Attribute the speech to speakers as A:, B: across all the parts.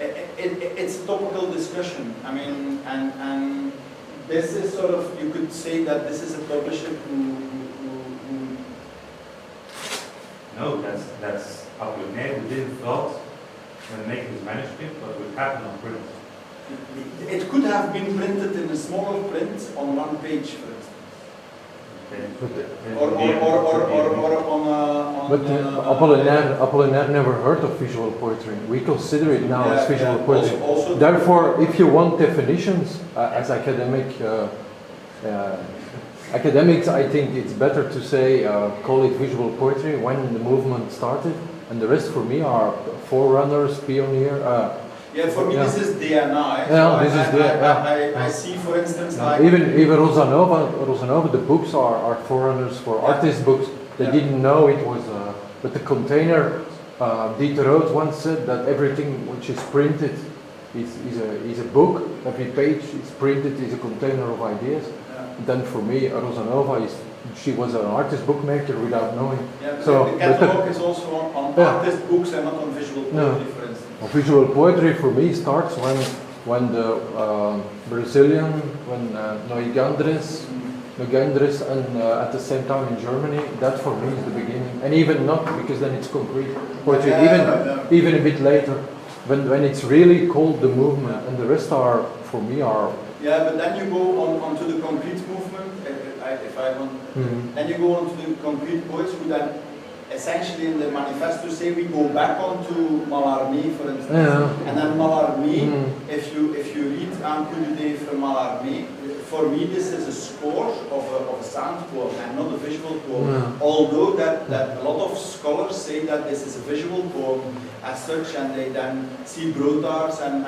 A: it's a topical discussion. I mean, and this is sort of, you could say that this is a publisher who
B: No, that's Apollinaire who didn't thought when making his manuscript what would happen on print.
A: It could have been printed in a smaller print on one page, for instance. Or on
C: Apollinaire never heard of visual poetry. We consider it now as visual poetry.
A: Also
C: Therefore, if you want definitions, as academics, I think it's better to say call it visual poetry when the movement started, and the rest for me are forerunners, pioneer.
A: For me this is DNA. I see, for instance, like
C: even Rosanova, the books are forerunners for artist books. They didn't know it was, but the container. Dieter Roth once said that everything which is printed is a book. Every page is printed is a container of ideas. Then for me, Rosanova she was an artist bookmaker without knowing.
A: So the catalog is also on artist books and not on visual poetry, for instance.
C: Visual poetry for me starts when the Brazilian, when Noigandres, and at the same time in Germany, that for me is the beginning. And even not, because then it's concrete poetry, even a bit later, when it's really called the movement, and the rest are, for me, are...
A: Yeah, but then you go on to the concrete movement, if I want, then you go on to the concrete poets who then essentially in the manifesto say we go back onto Mallarmé, for instance, and then Mallarmé, if you read Un coup de dé from Mallarmé, for me this is a score of a sound poem and not a visual poem, although that a lot of scholars say that this is a visual poem as such, and they then see Brodar's and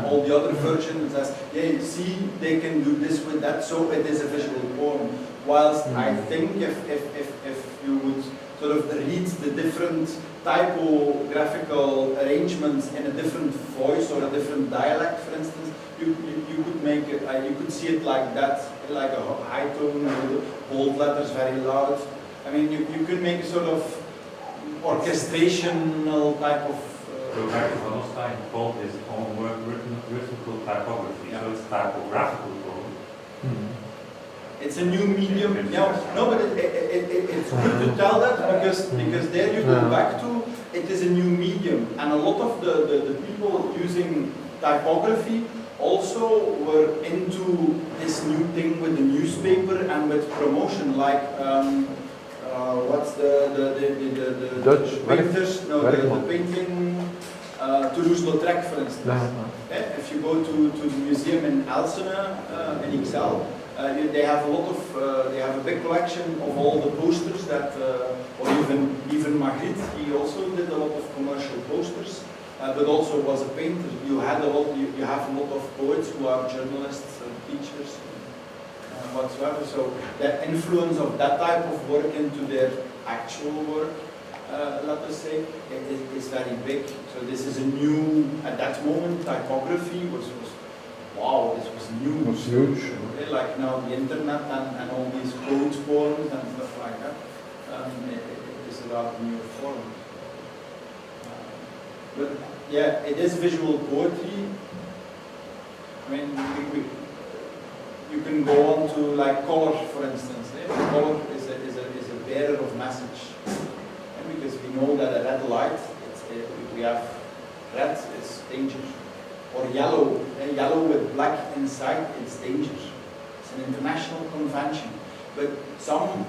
A: all the other versions as, you see, they can do this with that, so it is a visual poem. Whilst I think if you would sort of read the different typographical arrangements in a different voice or a different dialect, for instance, you could make it, you could see it like that, like a high tone with bold letters very loud. I mean, you could make a sort of orchestrational type of...
B: Roberto van Ostijn called his own work rhythmical typography, so it's typographical poem.
A: It's a new medium. No, but it's good to tell that because there you go back to, it is a new medium, and a lot of the people using typography also were into this new thing with the newspaper and with promotion, like what's the
C: Dutch
A: painters? No, the painting Toulouse-Lautrec, for instance. If you go to the museum in Elsene, in Ixelles, they have a lot of, they have a big collection of all the posters that, or even Magritte, he also did a lot of commercial posters, but also was a painter. You have a lot of poets who are journalists and teachers, whatsoever. So the influence of that type of work into their actual work, let us say, is very big. So this is a new, at that moment, typography was wow, this was new.
C: It was huge.
A: Okay, like now the internet and all these code forms and stuff like that. It is a rather new form. But yeah, it is visual poetry. I mean, you can go on to like color, for instance. Color is a bearer of message. And because we know that a red light, we have red is danger. Or yellow, yellow with black inside, it's danger. It's an international convention. But some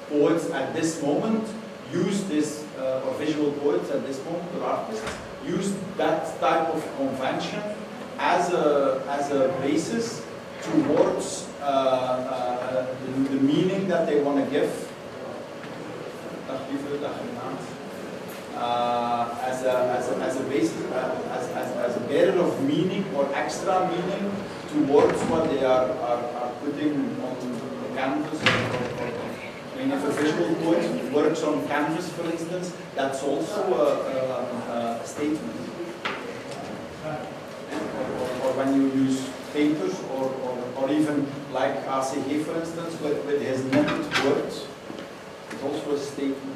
A: poets at this moment use this, or visual poets at this moment, or artists, use that type of convention as a basis towards the meaning that they want to give. As a basis, as a bearer of meaning or extra meaning towards what they are putting on the canvas. I mean, if a visual poet works on canvas, for instance, that's also a statement. Or when you use papers, or even like ACG, for instance, with his knitted words, it's also a statement.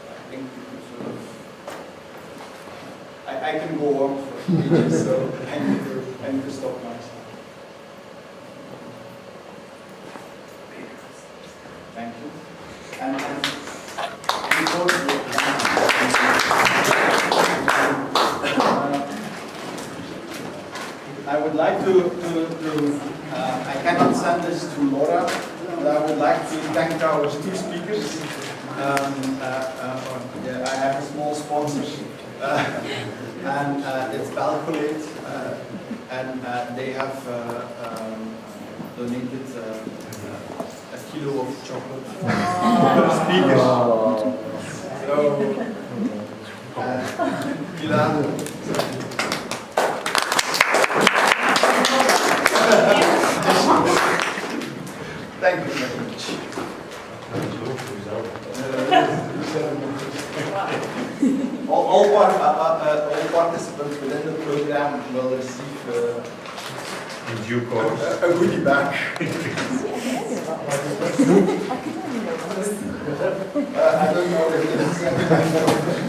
A: I think you could sort of I can go on for ages, so I need to stop myself. Thank you. And before I would like to I cannot send this to Laura, but I would like to thank our two speakers. Yeah, I have a small sponsor, and it's Balcolate, and they have donated a kilo of chocolate for the speakers. So, thank you very much. All participants within the program will receive
B: In due course.
A: a goodie bag. I don't know if it is.